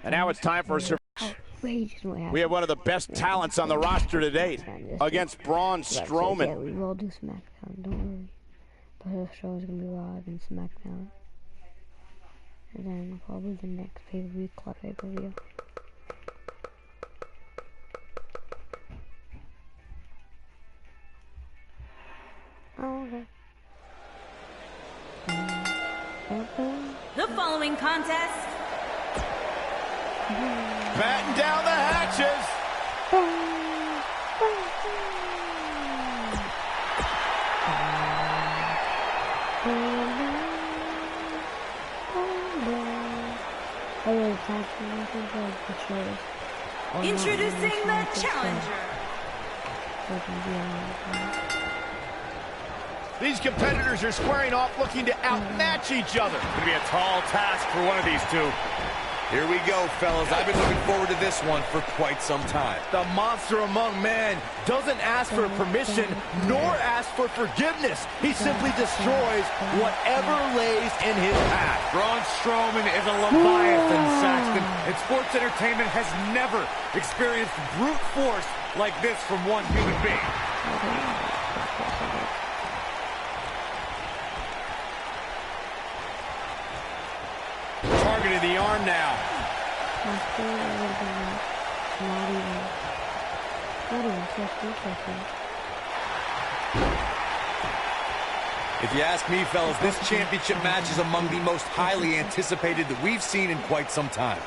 And now it's time for a Survivor. We have one of the best talents on the roster to date against Braun Strowman. Yeah, we will do SmackDown, don't worry. But the show is going to be live in SmackDown. And then probably the next pay-per-view, club pay-per-view. Oh, okay. The following contest. Batten down the hatches. Introducing the challenger. These competitors are squaring off looking to outmatch each other. It's going to be a tall task for one of these two. Here we go, fellas. I've been looking forward to this one for quite some time. The monster among men doesn't ask for permission nor ask for forgiveness. He simply destroys whatever lays in his path. Braun Strowman is a Leviathan, Saxton, and sports entertainment has never experienced brute force like this from one human being. Targeted the arm now. If you ask me, fellas, this championship match is among the most highly anticipated that we've seen in quite some time.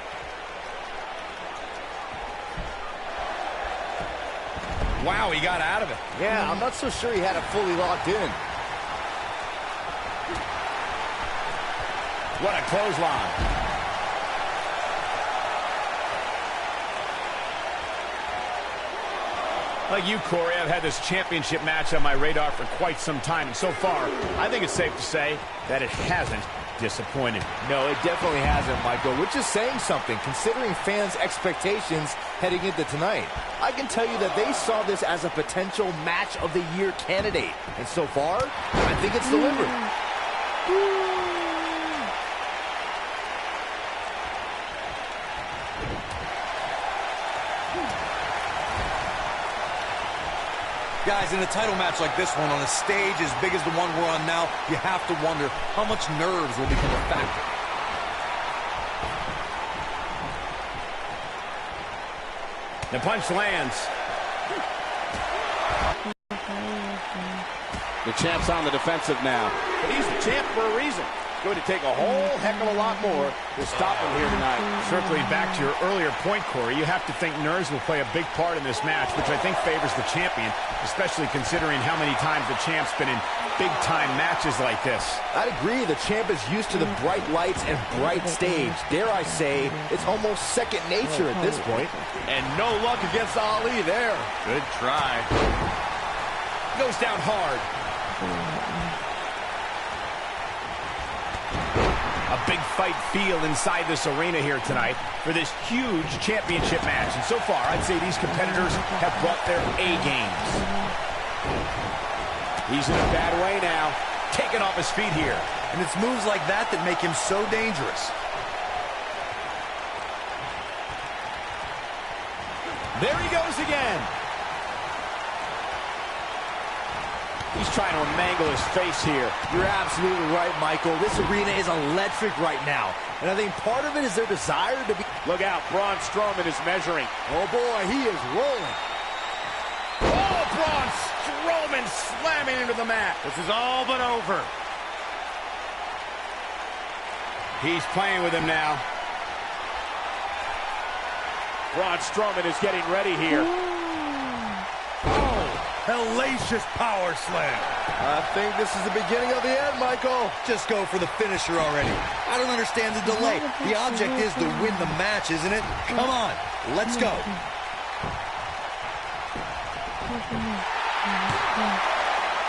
Wow, he got out of it. Yeah, I'm not so sure he had it fully locked in. What a clothesline. Like you, Corey, I've had this championship match on my radar for quite some time, and so far, I think it's safe to say that it hasn't disappointed. No, it definitely hasn't, Michael, which is saying something, considering fans' expectations heading into tonight. I can tell you that they saw this as a potential match of the year candidate, and so far, I think it's delivered. Guys, in a title match like this one, on a stage as big as the one we're on now, you have to wonder how much nerves will become a factor. The punch lands. The champ's on the defensive now. But he's the champ for a reason. It's going to take a whole heck of a lot more to stop him here tonight. Circling back to your earlier point, Corey, you have to think nerves will play a big part in this match, which I think favors the champion, especially considering how many times the champ's been in big-time matches like this. I'd agree. The champ is used to the bright lights and bright stage. Dare I say, it's almost second nature at this point. And no luck against Ali there. Good try. Goes down hard. A big fight feel inside this arena here tonight for this huge championship match. And so far, I'd say these competitors have brought their A-games. He's in a bad way now, taken off his feet here. And it's moves like that that make him so dangerous. There he goes again. He's trying to mangle his face here. You're absolutely right, Michael. This arena is electric right now. And I think part of it is their desire to be... Look out, Braun Strowman is measuring. Oh, boy, he is rolling. Oh, Braun Strowman slamming into the mat. This is all but over. He's playing with him now. Braun Strowman is getting ready here. Hellacious power slam. I think this is the beginning of the end, Michael. Just go for the finisher already. I don't understand the delay. The object is to win the match, isn't it? Come on, let's go.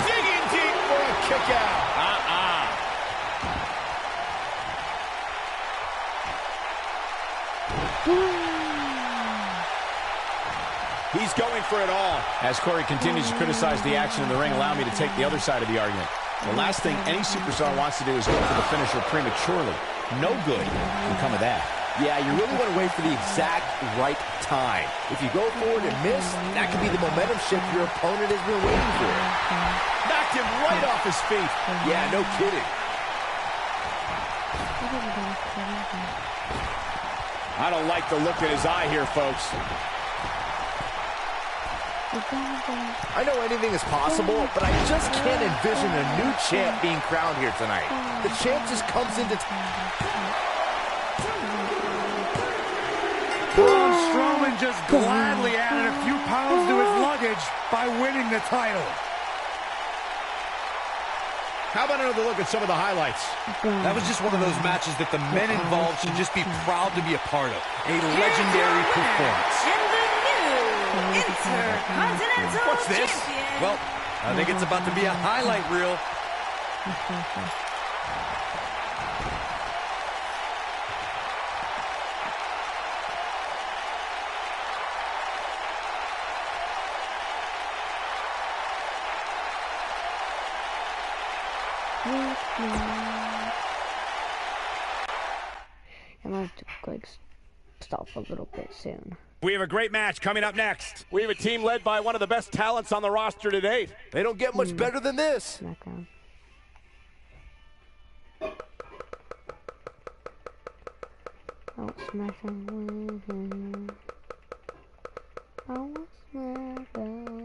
Digging deep for a kick out. He's going for it all. As Corey continues to criticize the action in the ring, allow me to take the other side of the argument. The last thing any superstar wants to do is go for the finisher prematurely. No good can come of that. Yeah, you really want to wait for the exact right time. If you go forward and miss, that could be the momentum shift your opponent has been waiting for. Knocked him right off his feet. Yeah, no kidding. I don't like the look in his eye here, folks. I know anything is possible, but I just can't envision a new champ being crowned here tonight. The champ just comes into... Braun Strowman just gladly added a few pounds to his luggage by winning the title. How about another look at some of the highlights? That was just one of those matches that the men involved should just be proud to be a part of. A legendary performance. And the new Intercontinental What's this? Champion. Well, I think it's about to be a highlight reel. I'm going to quick stop a little bit soon. We have a great match coming up next. We have a team led by one of the best talents on the roster to date. They don't get much better than this. SmackDown. Oh, SmackDown. Oh, SmackDown.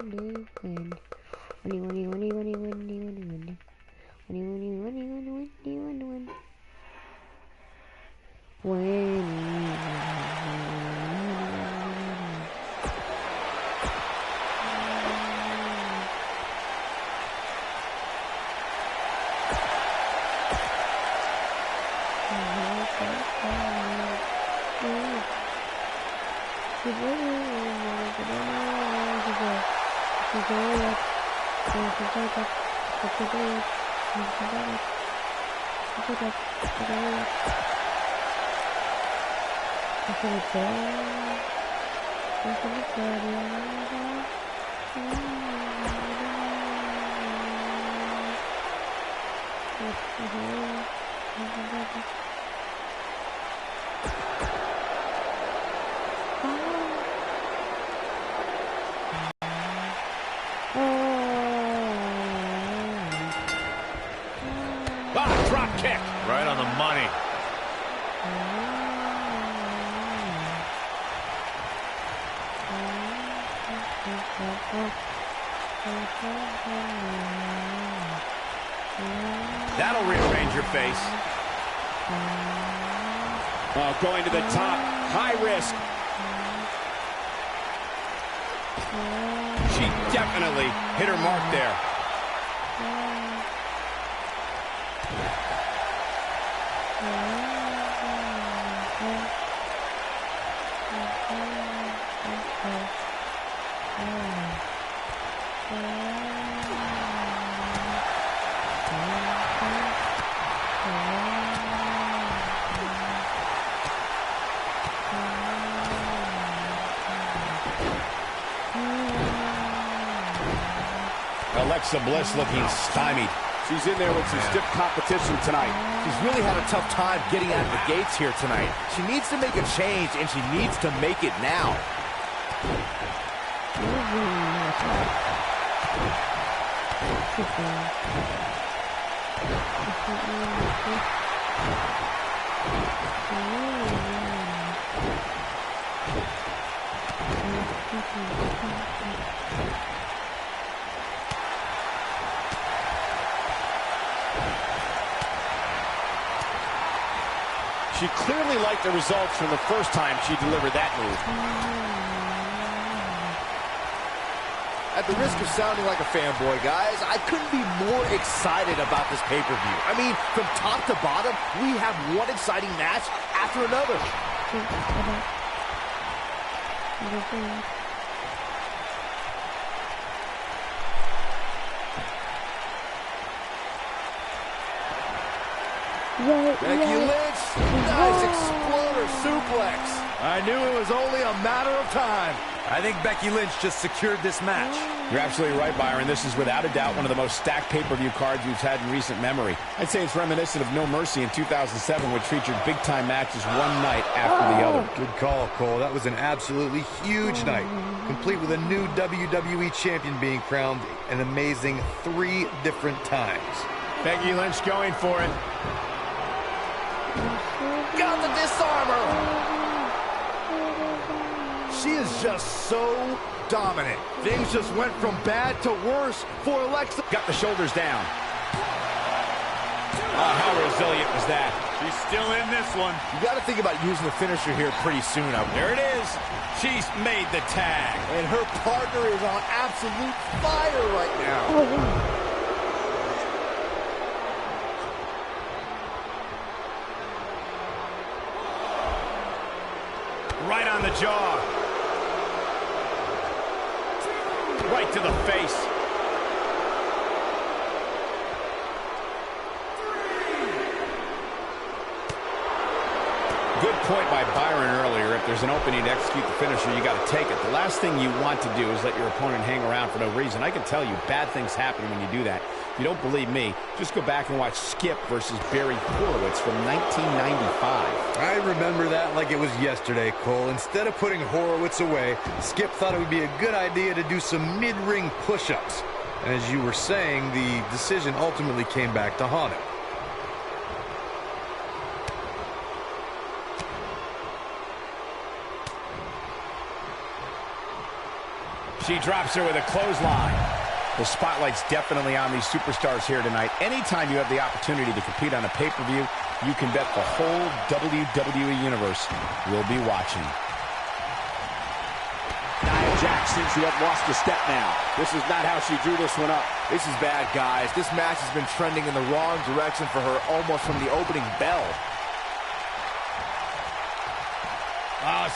Drop kick. Right on the money. That'll rearrange your face. Oh, going to the top. High risk. She definitely hit her mark there. Alexa Bliss looking stymied. She's in there with some stiff competition tonight. She's really had a tough time getting out of the gates here tonight. She needs to make a change, and she needs to make it now. She clearly liked the results from the first time she delivered that move. At the risk of sounding like a fanboy, guys, I couldn't be more excited about this pay-per-view. I mean, from top to bottom, we have one exciting match after another. Becky Lynch, nice exploder suplex. I knew it was only a matter of time. I think Becky Lynch just secured this match. You're absolutely right, Byron. This is without a doubt one of the most stacked pay-per-view cards we've had in recent memory. I'd say it's reminiscent of No Mercy in 2007, which featured big-time matches one night after the other. Good call, Cole. That was an absolutely huge night, complete with a new WWE champion being crowned an amazing 3 different times. Becky Lynch going for it. Got the disarmer. She is just so dominant. Things just went from bad to worse for Alexa. Got the shoulders down. Oh, how resilient was that? She's still in this one. You got to think about using the finisher here pretty soon. There it is. She's made the tag. And her partner is on absolute fire right now. Right on the jaw. Right to the face. Good point by Byron earlier. If there's an opening to execute the finisher, you got to take it. The last thing you want to do is let your opponent hang around for no reason. I can tell you bad things happen when you do that. If you don't believe me, just go back and watch Skip versus Barry Horowitz from 1995. I remember that like it was yesterday, Cole. Instead of putting Horowitz away, Skip thought it would be a good idea to do some mid-ring push-ups. And as you were saying, the decision ultimately came back to haunt him. She drops her with a clothesline. The spotlight's definitely on these superstars here tonight. Anytime you have the opportunity to compete on a pay-per-view, you can bet the whole WWE Universe will be watching. Nia Jax seems to have lost a step now. This is not how she drew this one up. This is bad, guys. This match has been trending in the wrong direction for her almost from the opening bell.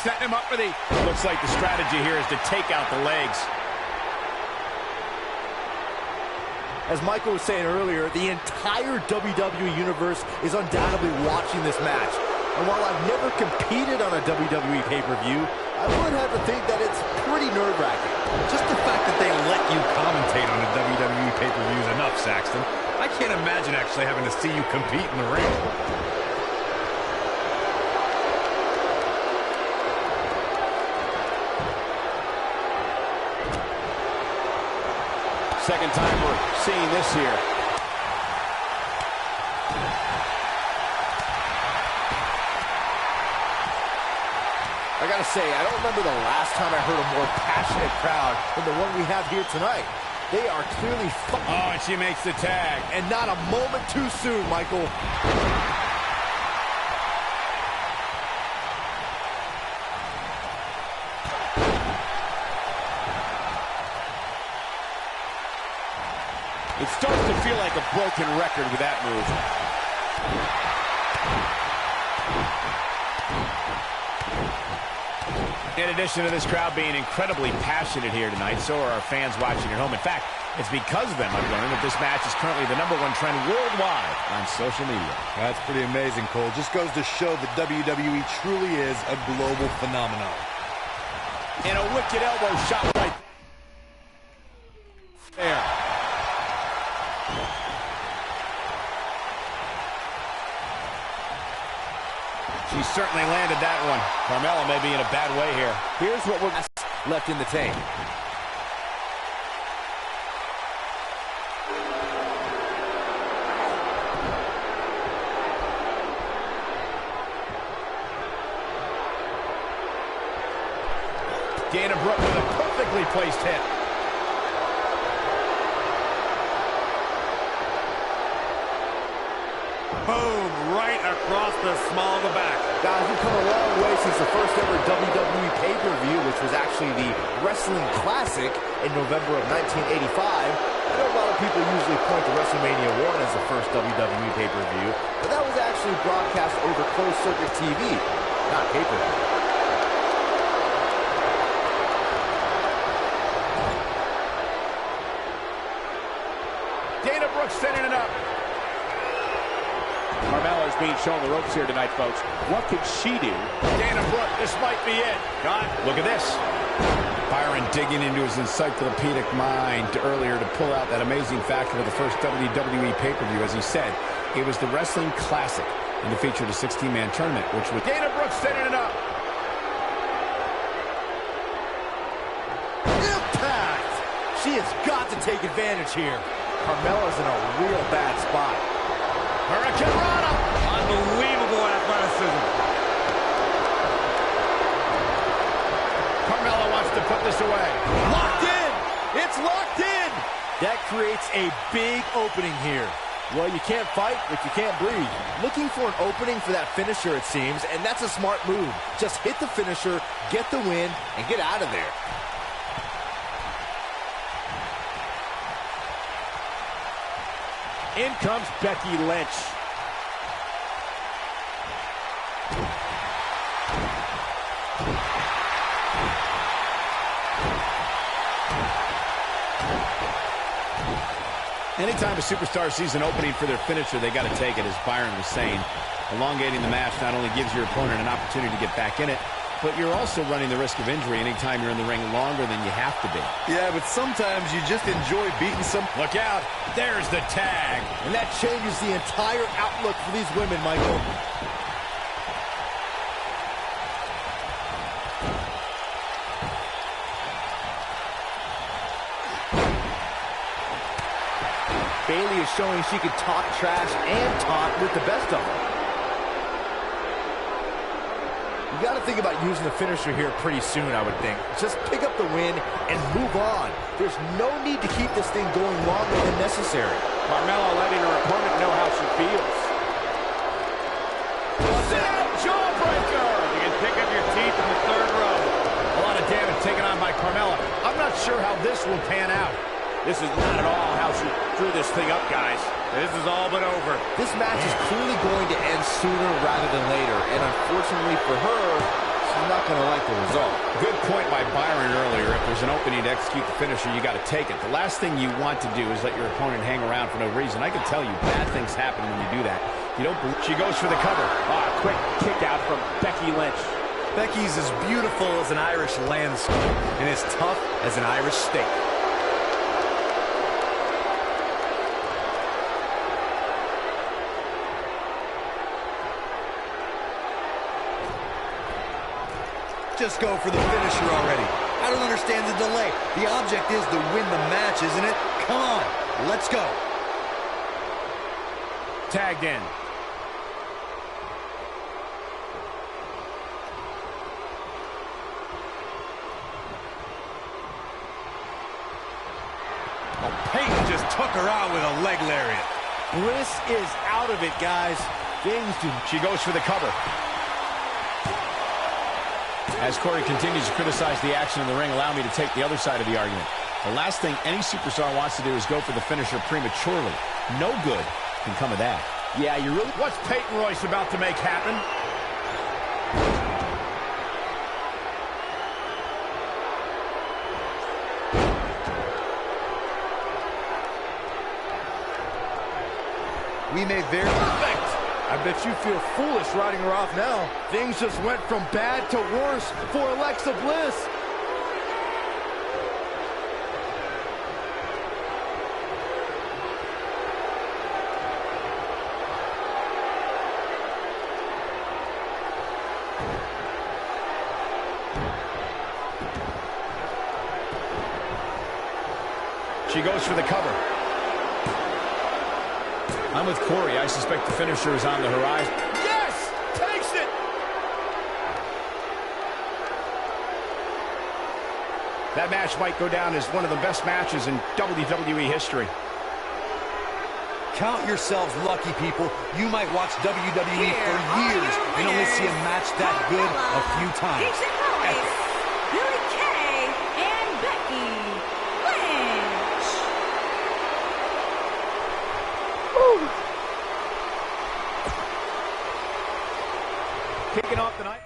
Setting him up for the... Looks like the strategy here is to take out the legs. As Michael was saying earlier, the entire WWE Universe is undoubtedly watching this match. And while I've never competed on a WWE pay-per-view, I would have to think that it's pretty nerve-wracking. Just the fact that they let you commentate on a WWE pay-per-view is enough, Saxton. I can't imagine actually having to see you compete in the ring. Second time we're seeing this here. I gotta say, I don't remember the last time I heard a more passionate crowd than the one we have here tonight. They are clearly Oh, and she makes the tag. And not a moment too soon, Michael. It starts to feel like a broken record with that move. In addition to this crowd being incredibly passionate here tonight, so are our fans watching at home. In fact, it's because of them I've learned that this match is currently the #1 trend worldwide on social media. That's pretty amazing, Cole. Just goes to show that WWE truly is a global phenomenon. And a wicked elbow shot right there. She certainly landed that one. Carmella may be in a bad way here. Here's what we're left in the tank. Dana Brooke with a perfectly placed hit. Boom, right across the small of the back. Guys, we've come a long way since the first ever WWE pay-per-view, which was actually the Wrestling Classic in November of 1985. I know a lot of people usually point to WrestleMania 1 as the first WWE pay-per-view, but that was actually broadcast over closed-circuit TV, not pay-per-view. Dana Brooke setting it up. Carmella is being shown the ropes here tonight, folks. What can she do? Dana Brooke, this might be it. God, look at this. Byron digging into his encyclopedic mind earlier to pull out that amazing fact of the first WWE pay-per-view. As he said, it was the Wrestling Classic, and it featured a 16-man tournament, which was Dana Brooks setting it up. Impact! She has got to take advantage here. Carmella's in a real bad spot. Hurricane Rana! Unbelievable athleticism. Carmella wants to put this away. Locked in! It's locked in! That creates a big opening here. Well, you can't fight if you can't breathe. Looking for an opening for that finisher, it seems, and that's a smart move. Just hit the finisher, get the win, and get out of there. In comes Becky Lynch. Anytime a superstar sees an opening for their finisher, they got to take it, as Byron was saying. Elongating the match not only gives your opponent an opportunity to get back in it, but you're also running the risk of injury anytime you're in the ring longer than you have to be. Yeah, but sometimes you just enjoy beating some... Look out. There's the tag. And that changes the entire outlook for these women, Michael. Bayley is showing she can talk trash and talk with the best of them. You got to think about using the finisher here pretty soon, I would think. Just pick up the win and move on. There's no need to keep this thing going longer than necessary. Carmella letting her opponent know how she feels. Sit-out jawbreaker! You can pick up your teeth in the third row. A lot of damage taken on by Carmella. I'm not sure how this will pan out. This is not at all how she drew this thing up, guys. This is all but over. This match is clearly going to end sooner rather than later, and unfortunately for her, she's not going to like the result. Good point by Byron earlier. If there's an opening to execute the finisher, you got to take it. The last thing you want to do is let your opponent hang around for no reason. I can tell you, bad things happen when you do that. You don't. She goes for the cover. Quick kick out from Becky Lynch. Becky's as beautiful as an Irish landscape and as tough as an Irish steak. Just go for the finisher already. I don't understand the delay. The object is to win the match, isn't it? Come on, let's go. Tagged in. Peyton just took her out with a leg lariat. Bliss is out of it, guys. She goes for the cover. As Corey continues to criticize the action in the ring, allow me to take the other side of the argument. The last thing any superstar wants to do is go for the finisher prematurely. No good can come of that. Yeah, you really... What's Peyton Royce about to make happen? We may very... Perfect! I bet you feel foolish riding her off now. Things just went from bad to worse for Alexa Bliss. She goes for the cover. I'm with Corey. I suspect the finisher is on the horizon. Yes! Takes it! That match might go down as one of the best matches in WWE history. Count yourselves lucky, people. You might watch WWE for years and only see a match that good a few times. Billy Kay and Becky Lynch. Kicking off the night.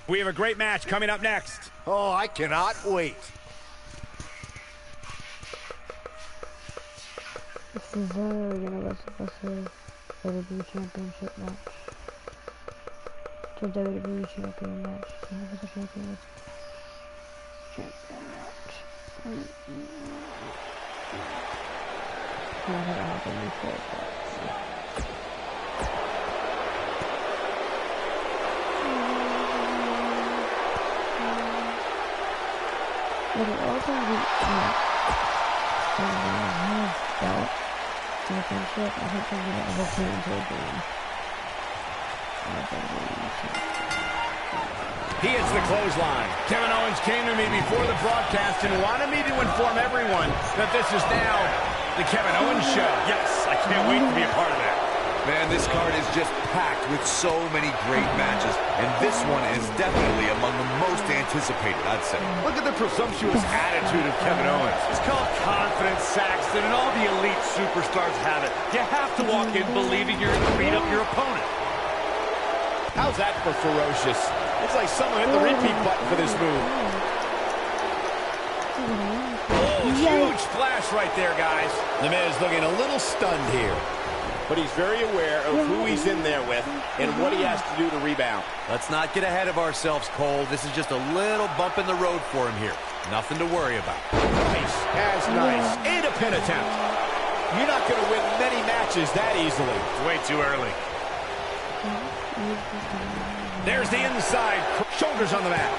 We have a great match coming up next. Oh, I cannot wait. This is Universal versus WWE Championship match. for WWE Champion match. Universal Champion match. Not that happened before, but it also belt championship. I think I'm gonna ever put into a game. He hits the clothesline. Kevin Owens came to me before the broadcast and wanted me to inform everyone that this is now the Kevin Owens Show. Yes, I can't wait to be a part of that. Man, this card is just packed with so many great matches, and this one is definitely among the most anticipated, I'd say. Look at the presumptuous attitude of Kevin Owens. It's called confidence, Saxton, and all the elite superstars have it. You have to walk in believing you're going to beat up your opponent. How's that for ferocious? Looks like someone hit the repeat button for this move. Oh, huge splash right there, guys. The Miz looking a little stunned here. But he's very aware of who he's in there with and what he has to do to rebound. Let's not get ahead of ourselves, Cole. This is just a little bump in the road for him here. Nothing to worry about. Nice, as nice. And a pin attempt. You're not going to win many matches that easily. Way too early. There's the inside. Shoulders on the mat.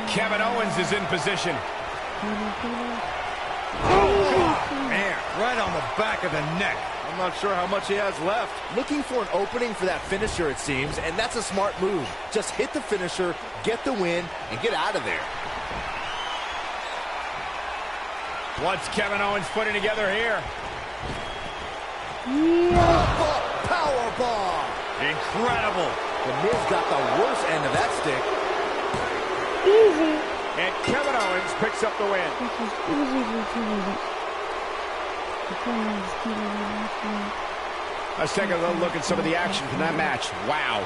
Kevin Owens is in position. Oh, man, right on the back of the neck. I'm not sure how much he has left. Looking for an opening for that finisher, it seems, and that's a smart move. Just hit the finisher, get the win, and get out of there. What's Kevin Owens putting together here? Powerbomb! Incredible. The Miz got the worst end of that stick. Easy. And Kevin Owens picks up the win. This is easy to do. Let's take a little look at some of the action from that match. Wow.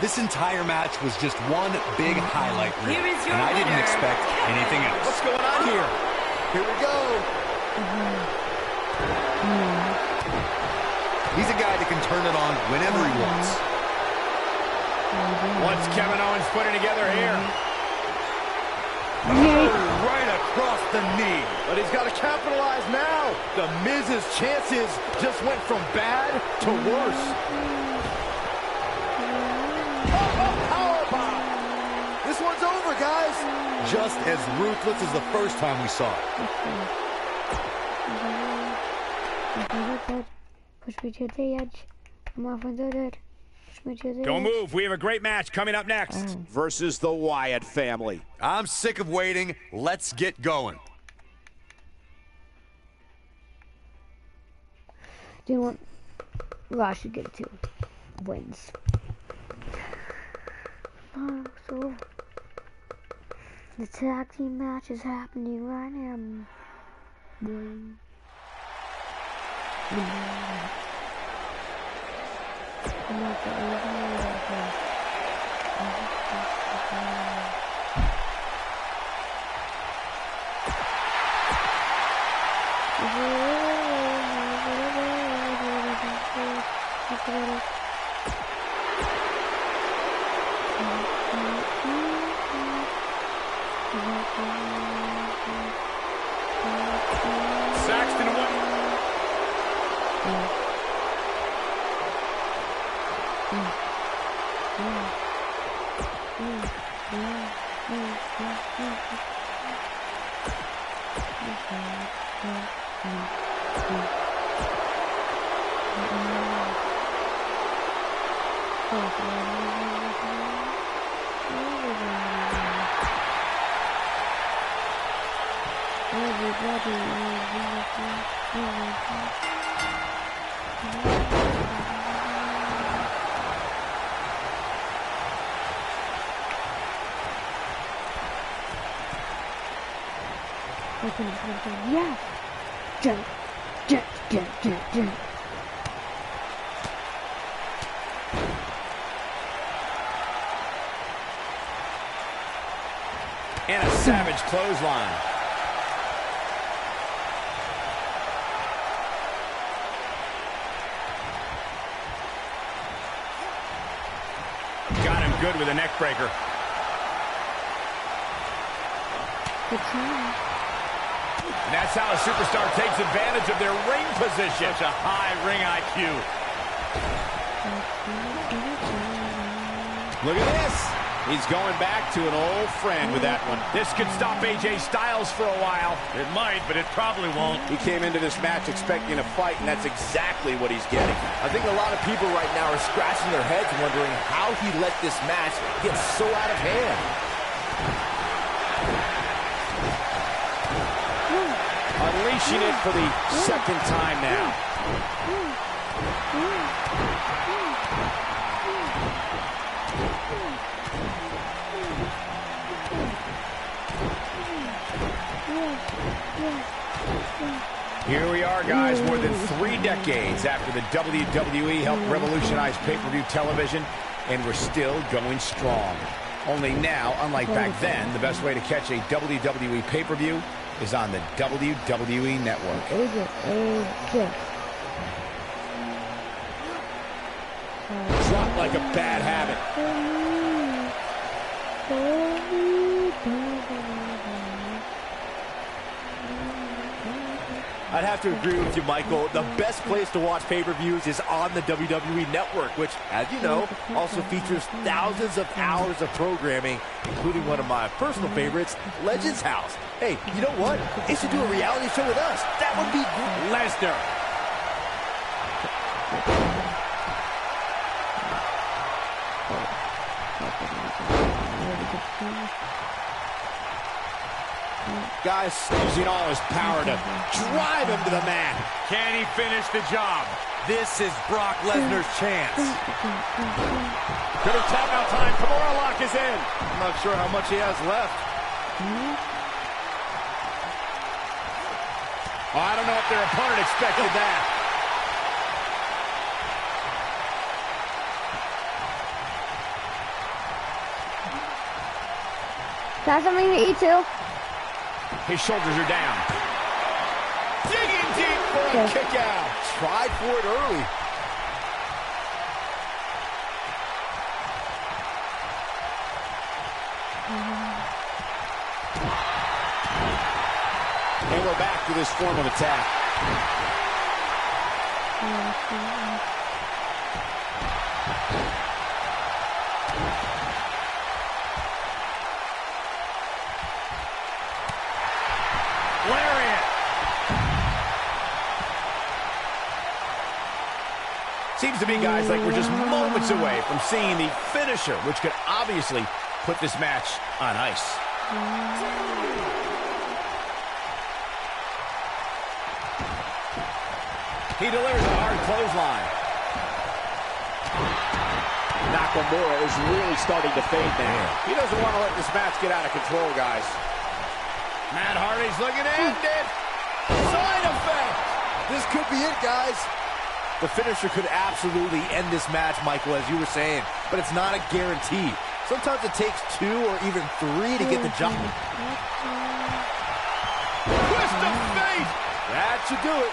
This entire match was just one big highlight reel, Here is your and I didn't winner, expect anything else. What's going on here? Here we go. He's a guy that can turn it on whenever he wants. What's Kevin Owens putting together here? Right across the knee. But he's got to capitalize now. The Miz's chances just went from bad to worse. Powerbomb. This one's over, guys. Just as ruthless as the first time we saw it. Push me to the edge. I'm off on the edge. Push me to the edge. Don't move. We have a great match coming up next. Versus the Wyatt family. I'm sick of waiting. Let's get going. Do you know what? Raw should get 2 wins. So the tag team match is happening right now. Saxton won. Yeah. Jump, jump, jump, jump, jump. And a savage clothesline. Got him good with a neck breaker. And that's how a superstar takes advantage of their ring position. Such a high ring IQ. Look at this. He's going back to an old friend with that one. This could stop AJ Styles for a while. It might, but it probably won't. He came into this match expecting a fight, and that's exactly what he's getting. I think a lot of people right now are scratching their heads wondering how he let this match get so out of hand. Unleashing it for the second time now. Here we are, guys, more than 3 decades after the WWE helped revolutionize pay-per-view television, and we're still going strong. Only now, unlike back then, the best way to catch a WWE pay-per-view is on the WWE Network. Drop like a bad habit. I'd have to agree with you, Michael. The best place to watch pay-per-views is on the WWE Network, which, as you know, also features thousands of hours of programming, including one of my personal favorites, Legends House. Hey, you know what? They should do a reality show with us. That would be great. Lesnar. Guys using all his power to drive him to the mat. Can he finish the job? This is Brock Lesnar's chance. Good timeout time. Kimura lock is in. I'm not sure how much he has left. Oh, I don't know if their opponent expected that. Got something to eat too? His shoulders are down. Digging deep for a kick out. Tried for it early. And we're back to this form of attack. Lariat. Seems to be, guys, like we're just moments away from seeing the finisher, which could obviously put this match on ice. He delivers a hard clothesline. Nakamura is really starting to fade now. He doesn't want to let this match get out of control, guys. Matt Hardy's looking to end it. Side effect. This could be it, guys. The finisher could absolutely end this match, Michael, as you were saying, but it's not a guarantee. Sometimes it takes 2 or even 3 to get the job. Twist of fate. That should do it.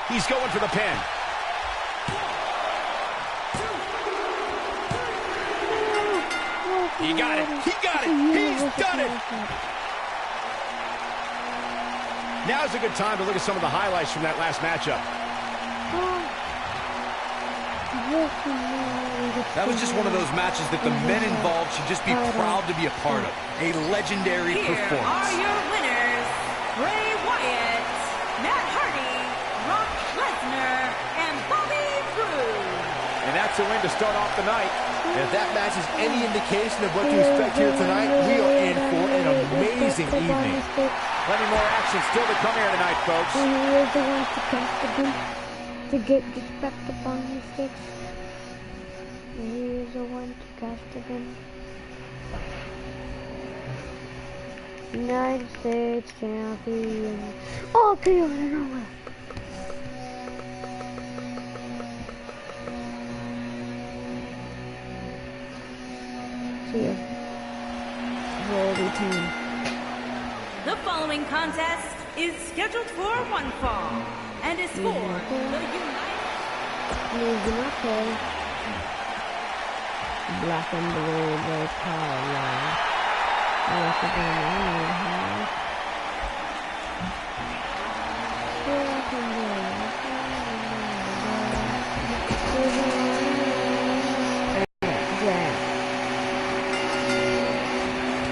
He's going for the pin. He got it. He got it. He's done it. Now's a good time to look at some of the highlights from that last matchup. That was just one of those matches that the men involved should just be proud to be a part of. A legendary Here performance. are your winners, Bray Wyatt, Matt Hardy, Brock Lesnar, and Bobby Roode. And that's a win to start off the night. And if that match is any indication of what to expect here tonight, we are in for an amazing evening. Plenty more action still to come here tonight, folks. And he is the one to cast the gun to get respect upon his sticks. And he is the one to cast the gun. United States champion. Oh, okay, I don't know. here. Roll the team. The following contest is scheduled for one fall and is for the United. Black and blue, the power line. Black and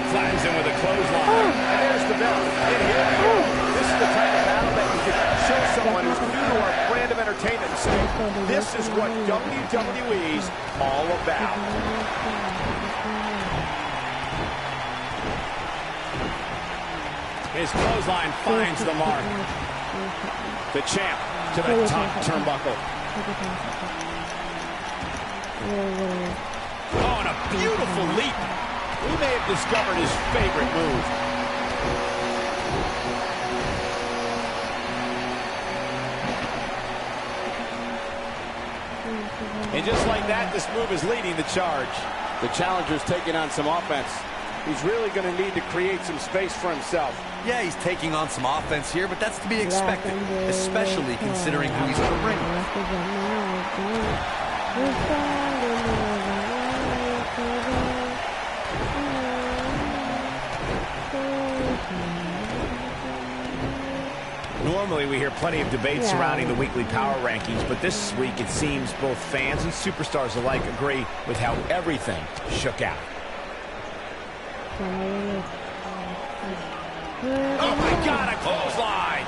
Flattens him with a clothesline. And there's the bell. And here we go. This is the type of battle that you can show someone who's new to our brand of entertainment and say, this is what WWE's all about. His clothesline finds the mark. The champ to the top turnbuckle. Oh, and a beautiful leap. We may have discovered his favorite move. And just like that, this move is leading the charge. The challenger's taking on some offense. He's really going to need to create some space for himself. Yeah, he's taking on some offense here, but that's to be expected, especially considering who he's in the ring with. Normally we hear plenty of debate surrounding the weekly power rankings, but this week it seems both fans and superstars alike agree with how everything shook out. Oh my God, a clothesline!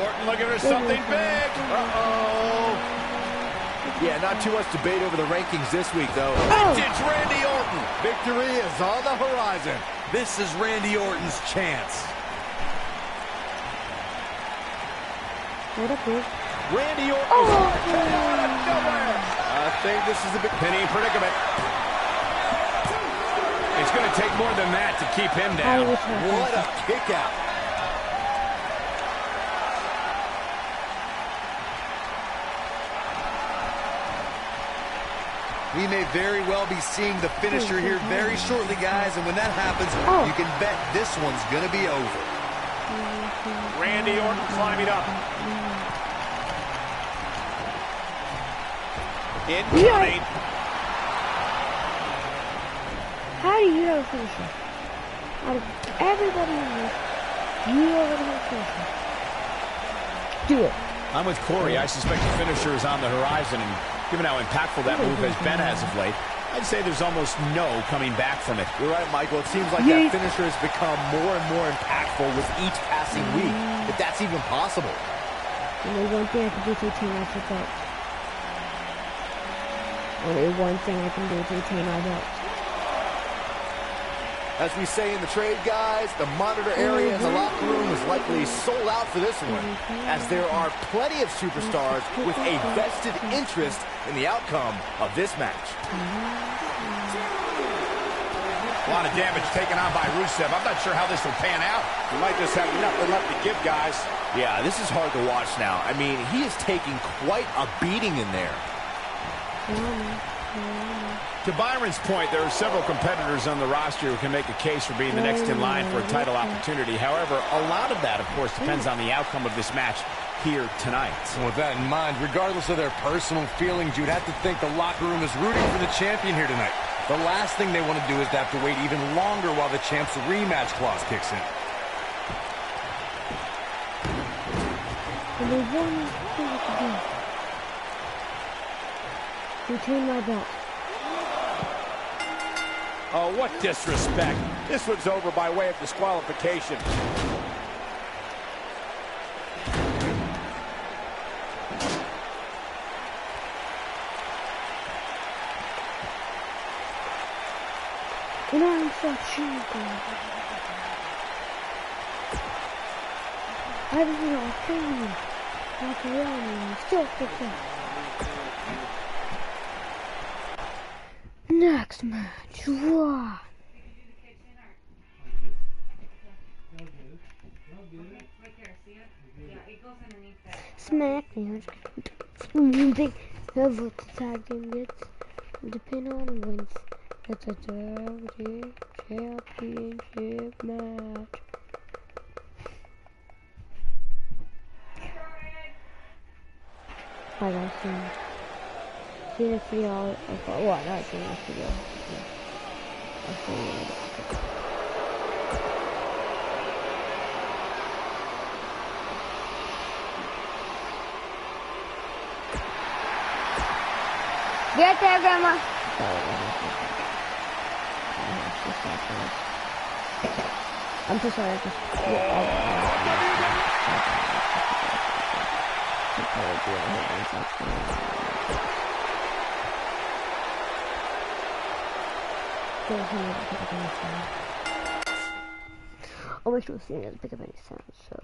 Orton looking for something big. Uh-oh. Yeah, not too much debate over the rankings this week, though. Vintage Randy Orton. Victory is on the horizon. This is Randy Orton's chance. What up, dude? Randy Orton is out of nowhere. I think this is a big Penny predicament. It's going to take more than that to keep him down. What a kick out. We may very well be seeing the finisher here very shortly, guys, and when that happens, you can bet this one's going to be over. Randy Orton climbing up. Incoming. How do you know a finisher? Out of everybody in this, you already have a finisher. Do it. I'm with Corey. I suspect the finisher is on the horizon, and given how impactful that move has been as of late, I'd say there's almost no coming back from it. You're right, Michael. It seems like that finisher has become more and more impactful with each passing week, if that's even possible. Only one thing I can do to retain my belt. Only one thing I can do to retain my belt. As we say in the trade, guys, the monitor area in the locker room is likely sold out for this one, as there are plenty of superstars with a vested interest in the outcome of this match. A lot of damage taken on by Rusev. I'm not sure how this will pan out. He might just have nothing left to give, guys. Yeah, this is hard to watch now. I mean, he is taking quite a beating in there. To Byron's point, there are several competitors on the roster who can make a case for being the next in line for a title opportunity. However, a lot of that, of course, depends on the outcome of this match here tonight. And with that in mind, regardless of their personal feelings, you'd have to think the locker room is rooting for the champion here tonight. The last thing they want to do is to have to wait even longer while the champ's rematch clause kicks in. And there's one thing I can do. Retain my belt. Oh, what disrespect. This one's over by way of disqualification. And I'm so cheating. I don't know, I'm not around, still okay. Next match, wow. SmackDown. Music of the tag team gets depend on wins. It's a championship match. I got seen this video. Well, not seen this video. I'll show you later. Get there, Grandma! I'm so sorry. I'll make sure the scene doesn't pick up any sound, so...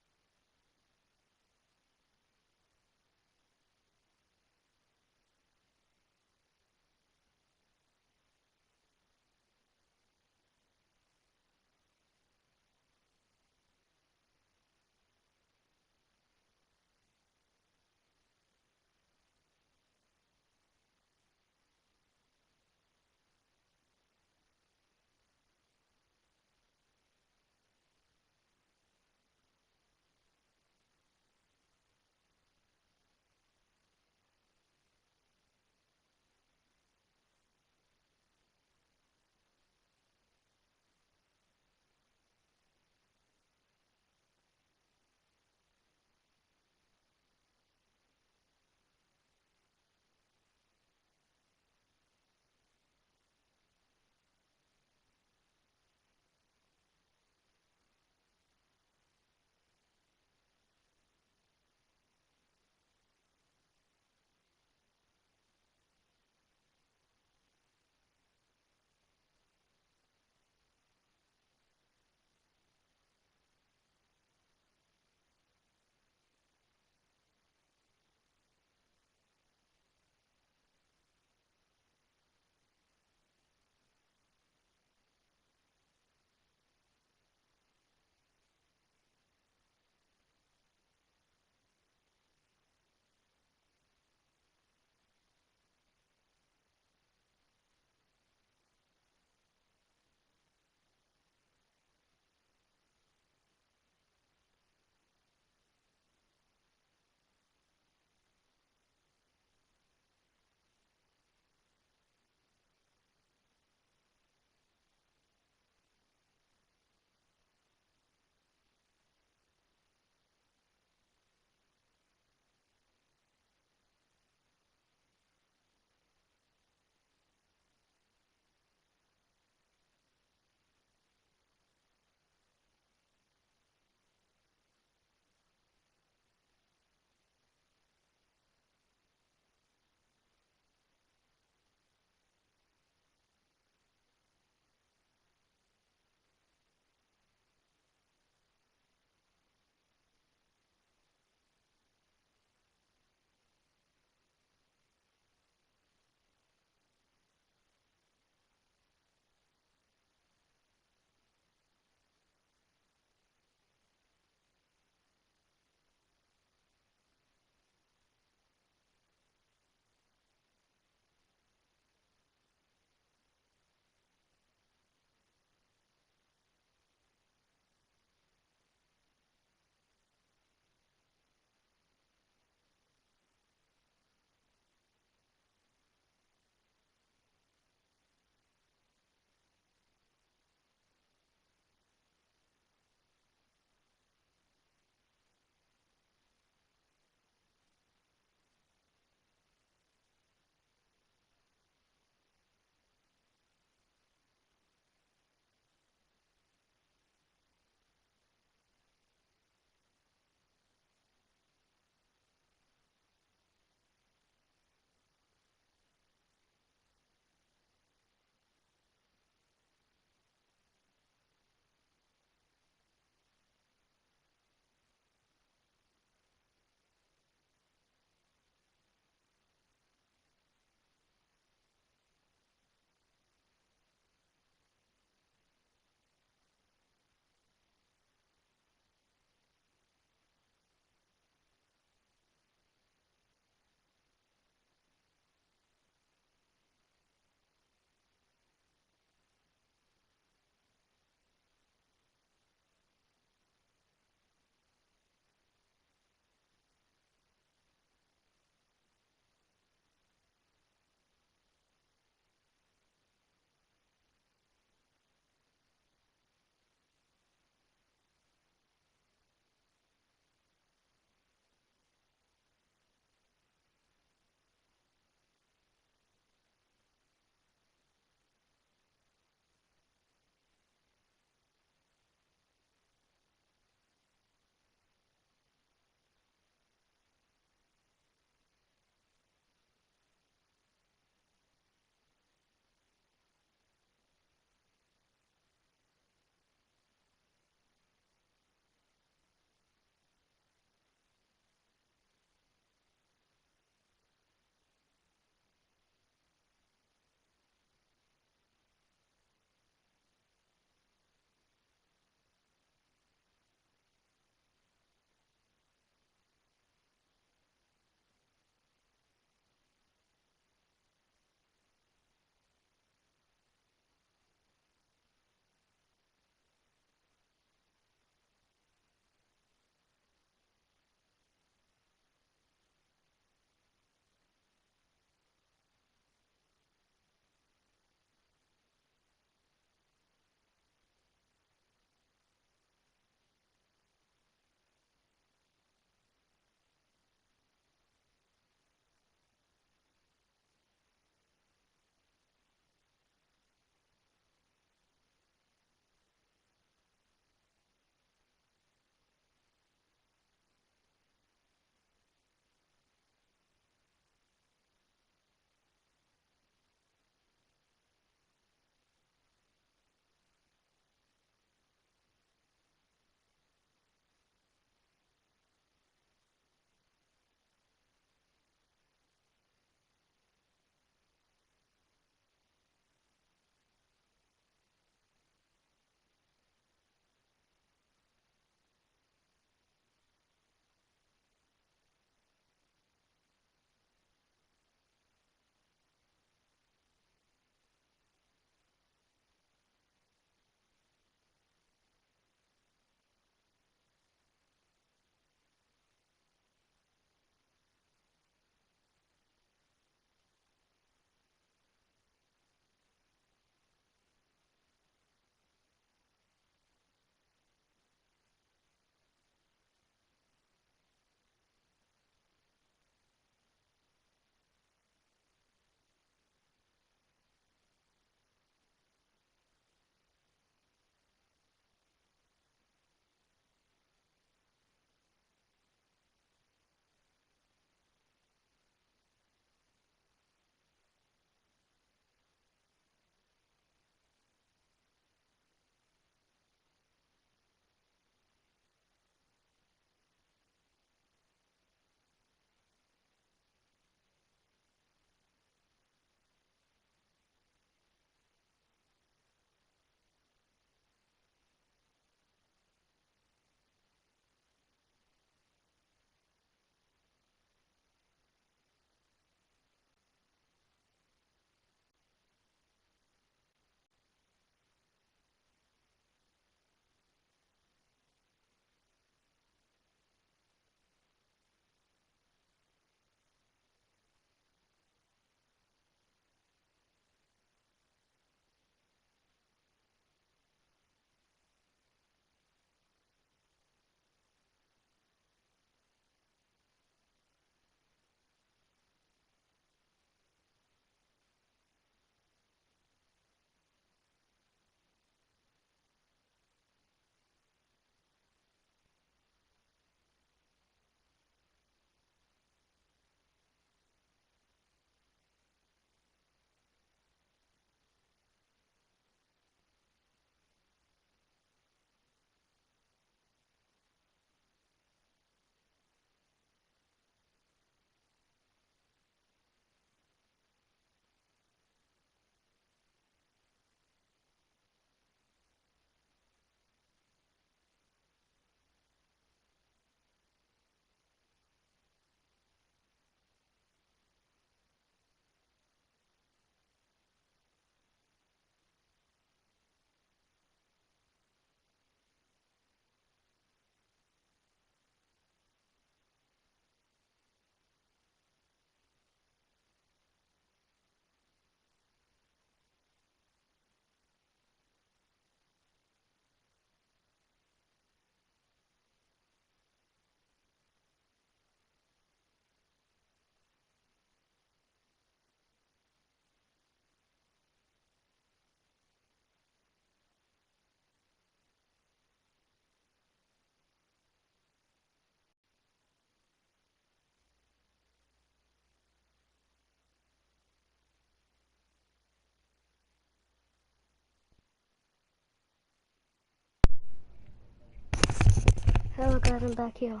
Hello guys, I'm back here.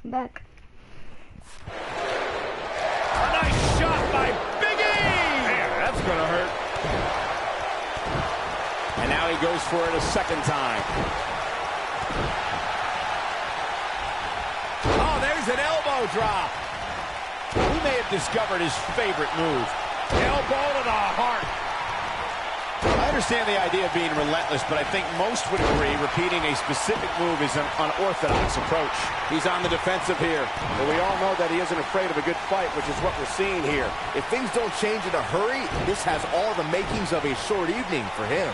I'm back. A nice shot by Big E! Man, that's gonna hurt. And now he goes for it a second time. Oh, there's an elbow drop. He may have discovered his favorite move. Elbow to the heart. I understand the idea of being relentless, but I think most would agree repeating a specific move is an unorthodox approach. He's on the defensive here, but we all know that he isn't afraid of a good fight, which is what we're seeing here. If things don't change in a hurry, this has all the makings of a short evening for him.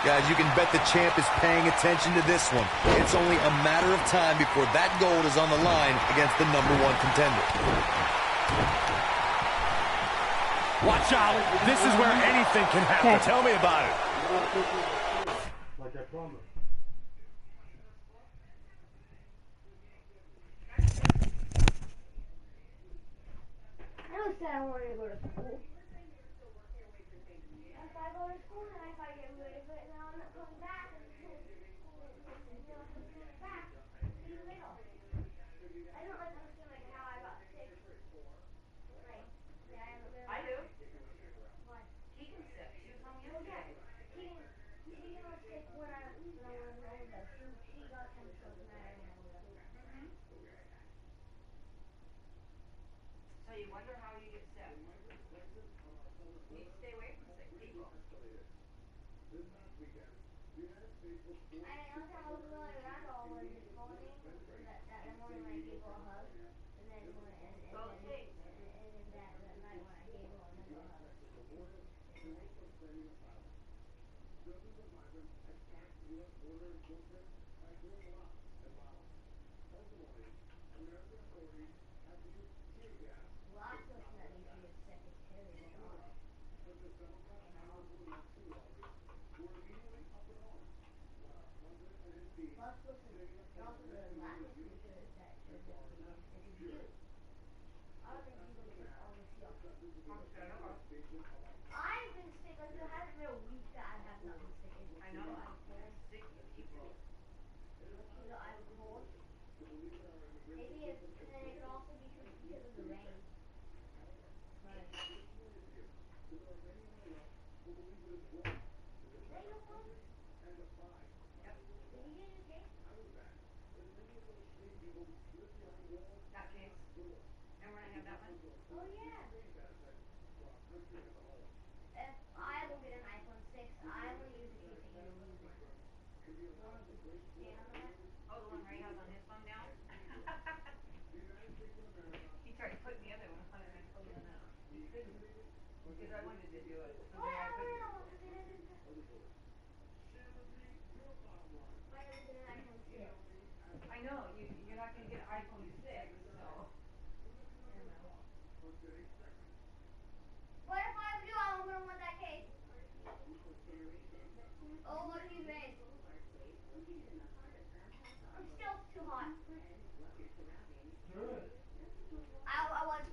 Guys, you can bet the champ is paying attention to this one. It's only a matter of time before that gold is on the line against the #1 contender. Watch out. This is where anything can happen. Okay. Tell me about it. Like I promised. I always said I wanted to go to school. If I go to school, then if I get rid of it, then I'm not coming back. Back. See you later. I don't like understand like how I got sick. Like, yeah, I don't know. I do. Why? Keegan's sick. She was home Well, yesterday. yeah. Keegan was sick when I wasn't home though. She got temperature when I went home though. So you wonder how you get sick. You need to stay away from sick people. I also was really random was this morning. That morning when I gave her a hug, and then Go Kate. and then that night when I gave her another hug. Last person that needs to get sick is Terry. Last person, also the last person that should be sick is you. I don't think you've been sick all this year. I've been sick, like there hasn't been a week that I have not been sick. It's I know. either I'm cold, Sick people. it's either I'm cold, maybe it's, and then it could also be because of the rain. But, is that your phone? Yep. Did you get a new case? That case. Remember when I had that one? Oh yeah. If I will get an iPhone 6, I want to use the case that you're using. The one with the stand on it. Oh, the one Ray has on his phone now? He tried to put the other one on and I told him no. He couldn't. Because I wanted to do it. So What? then I I don't couldn't. know. Why did I get an iPhone 6? I know, you're not going to get an iPhone 6, so. Never mind. But if I do, I'm gonna want that case. Oh, look, he's made. I'm still too hot. Good. I was.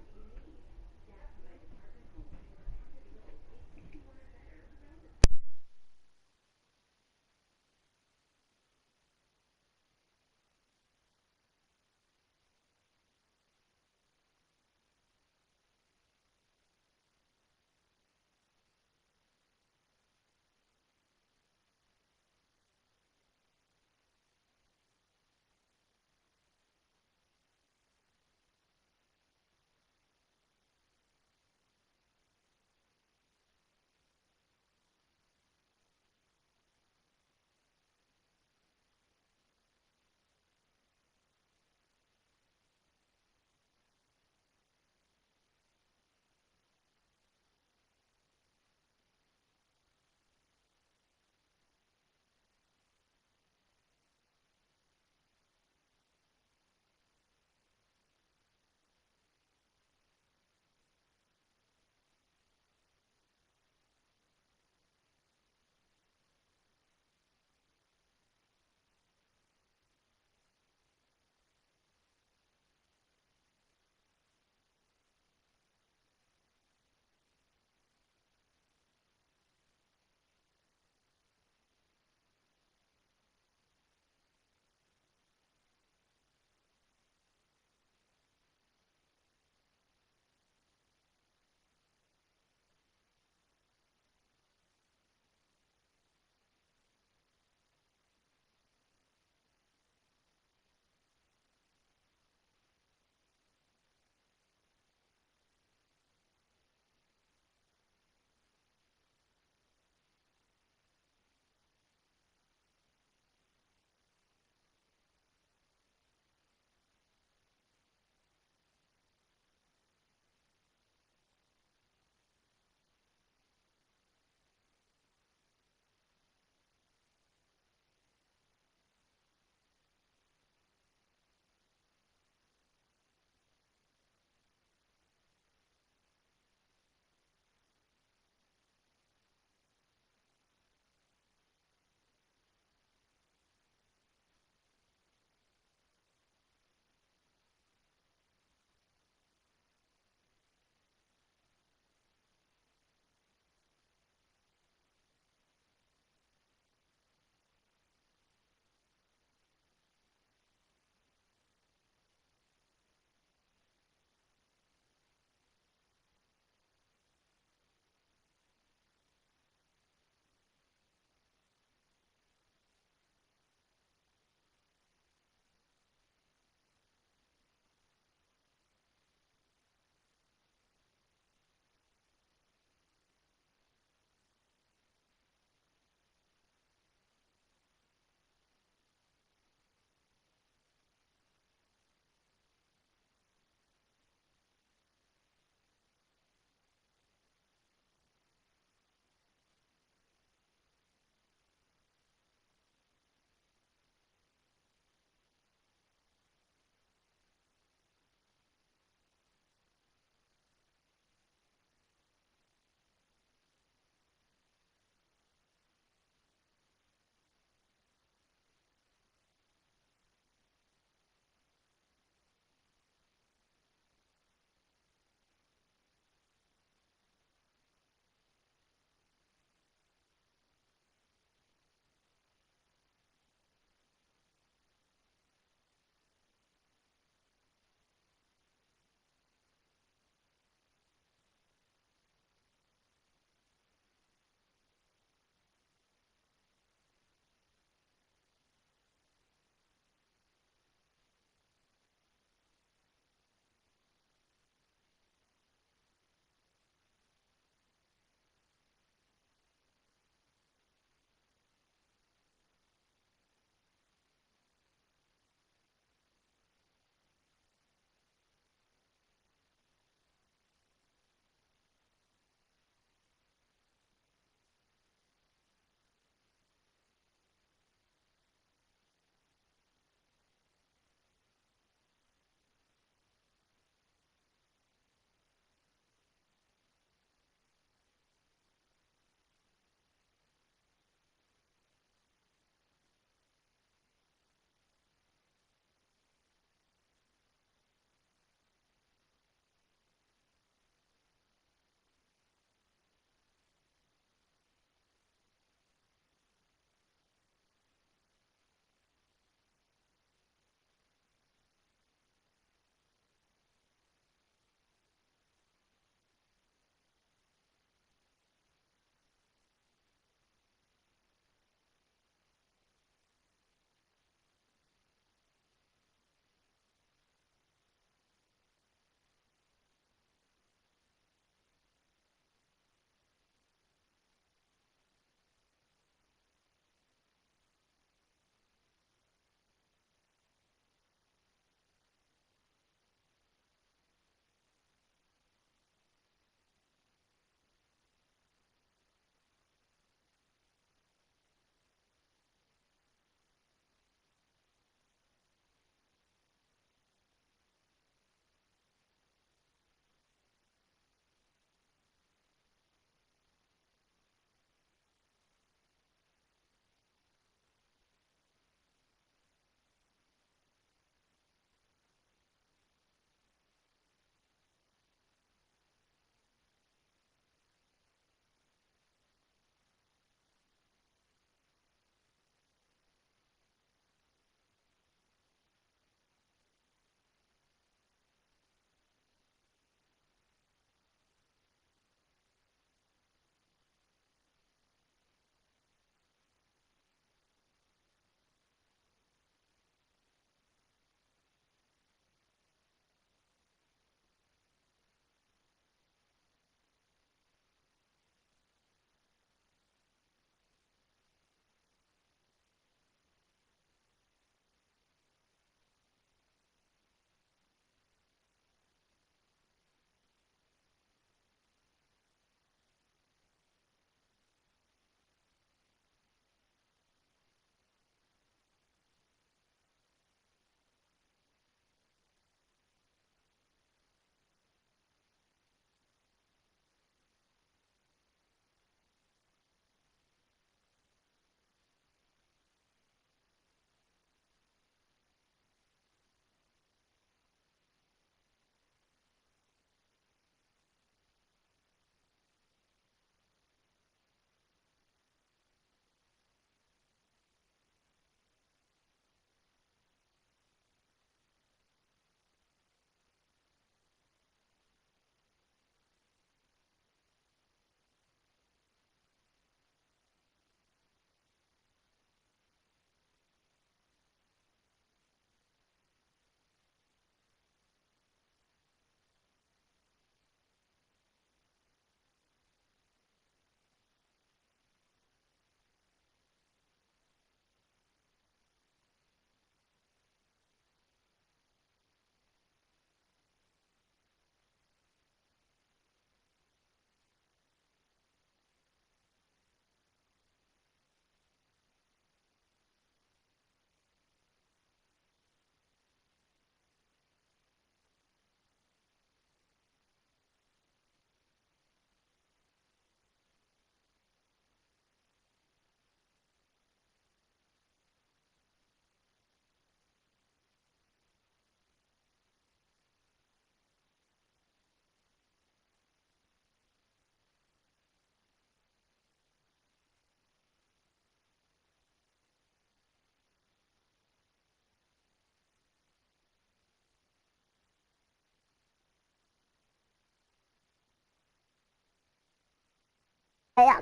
Yeah.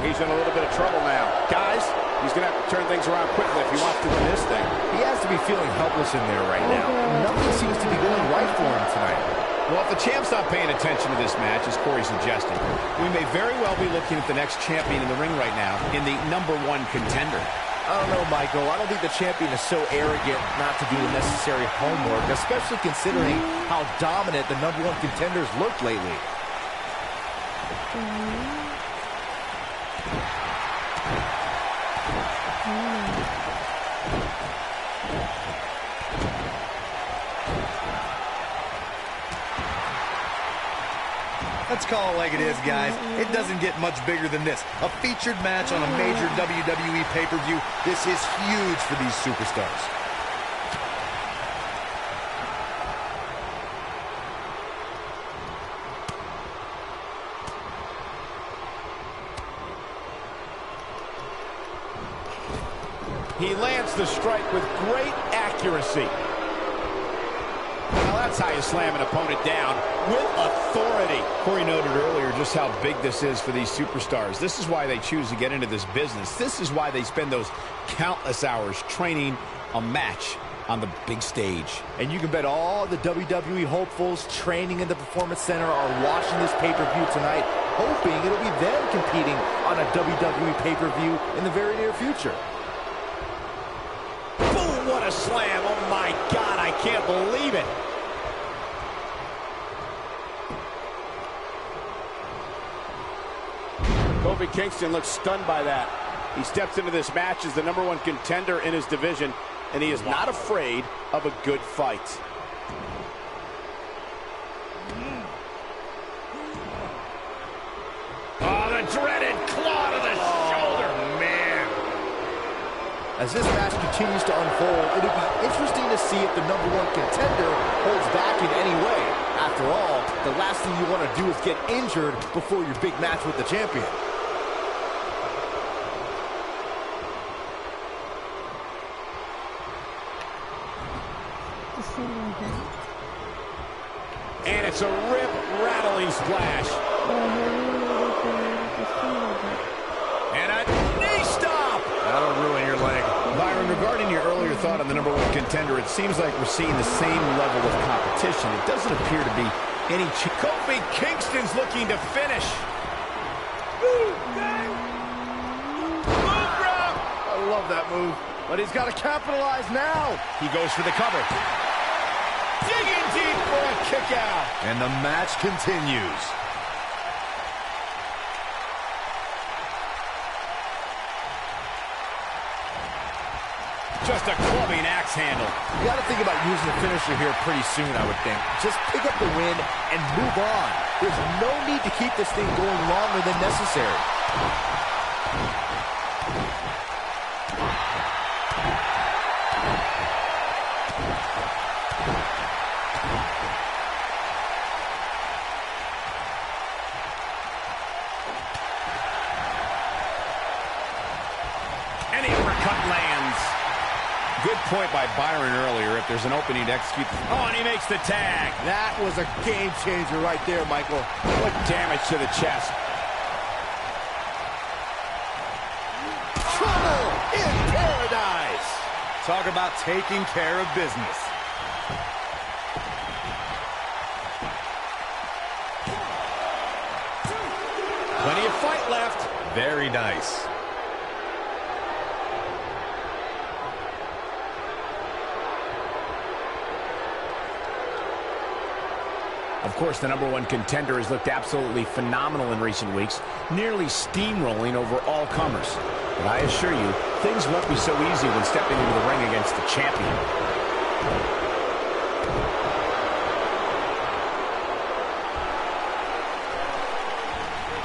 He's in a little bit of trouble now. Guys, he's going to have to turn things around quickly if he wants to win this thing. He has to be feeling helpless in there right now. Nothing seems to be going right for him tonight. Well, if the champ's not paying attention to this match, as Corey suggested, we may very well be looking at the next champion in the ring right now in the #1 contender. I don't know, Michael. I don't think the champion is so arrogant not to do the necessary homework, especially considering how dominant the #1 contenders looked lately. Let's call it like it is, guys. It doesn't get much bigger than this. A featured match on a major WWE pay-per-view. This is huge for these superstars. He lands the strike with great accuracy. Now that's how you slam an opponent down, with authority. Corey noted earlier just how big this is for these superstars. This is why they choose to get into this business. This is why they spend those countless hours training a match on the big stage. And you can bet all the WWE hopefuls training in the Performance Center are watching this pay-per-view tonight, hoping it'll be them competing on a WWE pay-per-view in the very near future. Boom, what a slam. Oh my God, I can't believe it. Kofi Kingston looks stunned by that. He steps into this match as the #1 contender in his division, and he is not afraid of a good fight. Oh, the dreaded claw to the shoulder. Man. As this match continues to unfold, it'll be interesting to see if the #1 contender holds back in any way. After all, the last thing you want to do is get injured before your big match with the champion. And it's a rip-rattling splash. And a knee stop! That'll ruin your leg. Byron, regarding your earlier thought on the #1 contender, it seems like we're seeing the same level of competition. It doesn't appear to be any... Kofi Kingston's looking to finish. I love that move, but he's got to capitalize now. He goes for the cover. Digging deep for a kick out. And the match continues. Just a clubbing axe handle. You got to think about using a finisher here pretty soon, I would think. Just pick up the win and move on. There's no need to keep this thing going longer than necessary. And the uppercut lands. Good point by Byron earlier. If there's an opening to execute... Oh, and he makes the tag. That was a game changer right there, Michael. What damage to the chest. Trouble in paradise. Talk about taking care of business. Plenty of fight left. Very nice. Of course, the #1 contender has looked absolutely phenomenal in recent weeks, nearly steamrolling over all comers. But I assure you, things won't be so easy when stepping into the ring against the champion.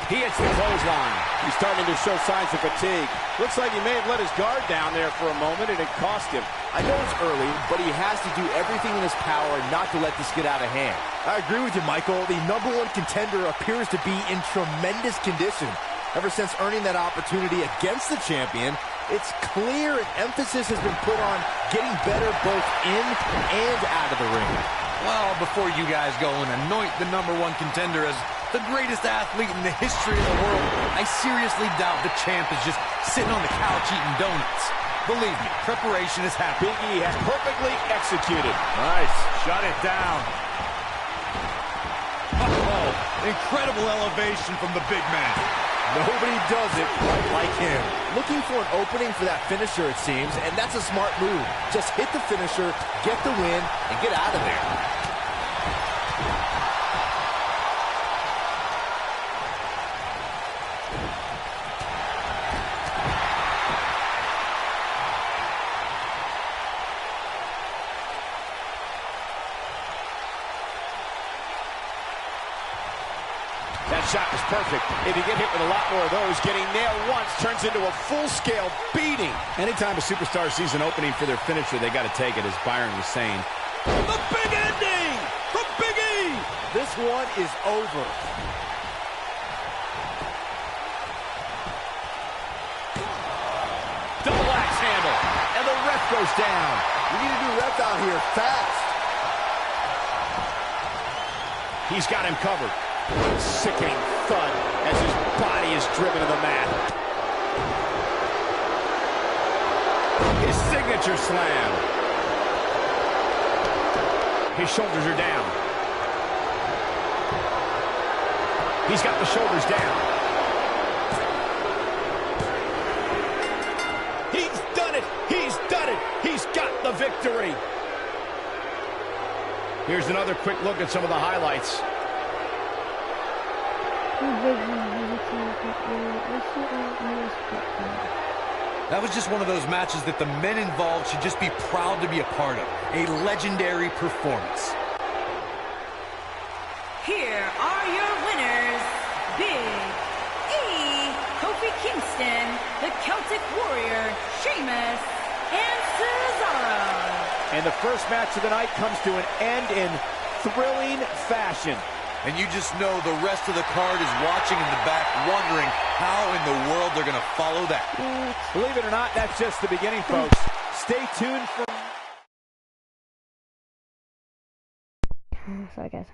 He hits the clothesline. He's starting to show signs of fatigue. Looks like he may have let his guard down there for a moment, and it cost him. I know it's early, but he has to do everything in his power not to let this get out of hand. I agree with you, Michael. The #1 contender appears to be in tremendous condition. Ever since earning that opportunity against the champion, it's clear an emphasis has been put on getting better both in and out of the ring. Well, before you guys go and anoint the #1 contender as the greatest athlete in the history of the world, I seriously doubt the champ is just sitting on the couch eating donuts. Believe me, preparation is happening. Big E has perfectly executed. Nice. Shut it down. Oh, incredible elevation from the big man. Nobody does it quite like him. Looking for an opening for that finisher, it seems, and that's a smart move. Just hit the finisher, get the win, and get out of there. That shot was perfect. If you get hit with a lot more of those, getting nailed once turns into a full-scale beating. Anytime a superstar sees an opening for their finisher, they got to take it, as Byron was saying. The big ending from Big E. This one is over. Double axe handle. And the ref goes down. We need a new ref out here fast. He's got him covered. Sickening thud as his body is driven to the mat. His signature slam. His shoulders are down. He's got the shoulders down. He's done it! He's done it! He's got the victory! Here's another quick look at some of the highlights. That was just one of those matches that the men involved should just be proud to be a part of. A legendary performance. Here are your winners, Big E, Kofi Kingston, the Celtic Warrior, Sheamus, and Cesaro. And the first match of the night comes to an end in thrilling fashion. And you just know the rest of the card is watching in the back, wondering how in the world they're going to follow that. Believe it or not, that's just the beginning, folks. Stay tuned for... Sorry, guys.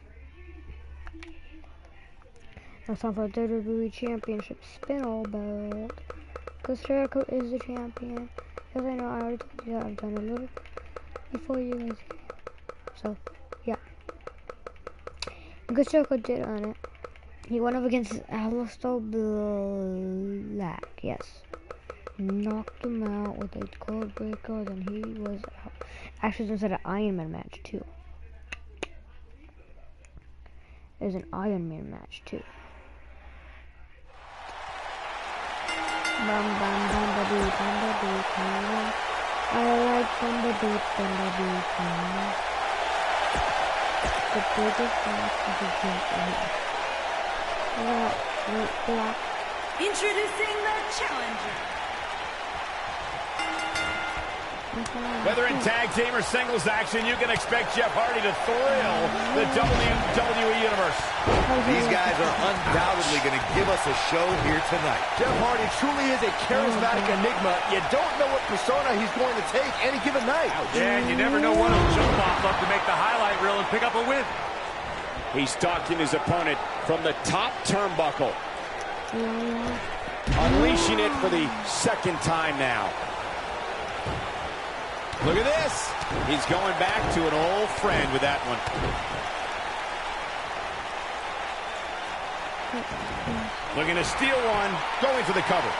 Now it's time for the WWE Championship Spinal Belt. Because Jericho is the champion. Because I know I already told you that I've done a little before you guys. So, yeah. Because Jericho did on it. He went up against Aleister Black, yes. Knocked him out with a code breaker, then he was out. Actually, there's an Iron Man match, too. There's an Iron Man match, too. Bam, bam, bam, ba doo, bam. I like bam, ba doo, bam. The biggest match of the game. Introducing the challenger. Whether in tag team or singles action, you can expect Jeff Hardy to thrill the WWE Universe. These guys are undoubtedly going to give us a show here tonight. Jeff Hardy truly is a charismatic enigma. You don't know what persona he's going to take any given night. Yeah, and you never know what he'll jump off of to make the highlight reel and pick up a win. He's stalking his opponent from the top turnbuckle. Unleashing it for the second time now. Look at this. He's going back to an old friend with that one. Looking to steal one. Going for the cover.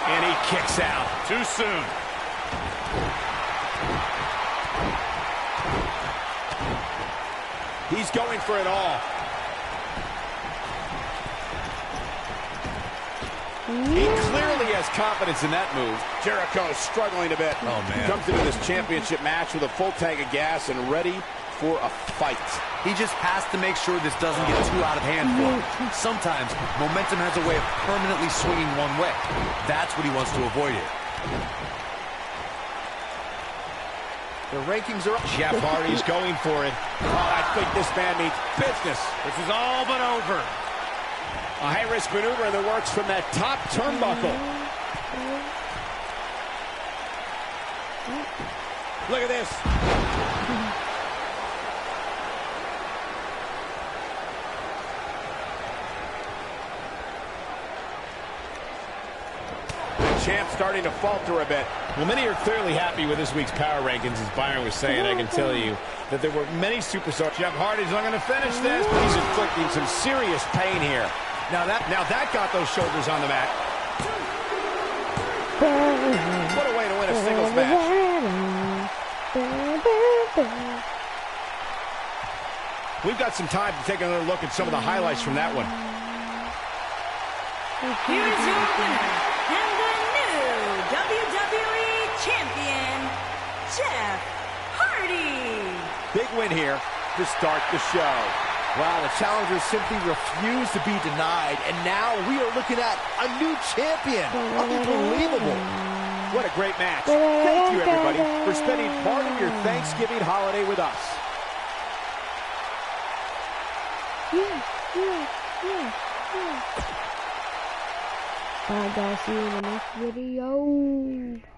And he kicks out. Too soon. He's going for it all. He clearly has confidence in that move. Jericho is struggling a bit. Oh, man. Comes into this championship match with a full tank of gas and ready for a fight. He just has to make sure this doesn't get too out of hand for him. Sometimes momentum has a way of permanently swinging one way. That's what he wants to avoid here. The rankings are up. Jeff Hardy's going for it. Oh, I think this man means business. This is all but over. A high-risk maneuver in the works from that top turnbuckle. Look at this. champ starting to falter a bit. Well, many are clearly happy with this week's power rankings, as Byron was saying. I can tell you that there were many superstars. Jeff Hardy's not going to finish this, but he's inflicting some serious pain here. Now that got those shoulders on the mat. What a way to win a singles match. We've got some time to take another look at some of the highlights from that one. Here's your winner, and the new WWE Champion, Jeff Hardy. Big win here to start the show. Wow, the challengers simply refused to be denied, and now we are looking at a new champion. Unbelievable. What a great match. Thank you, everybody, for spending part of your Thanksgiving holiday with us. Alright guys, see you in the next video.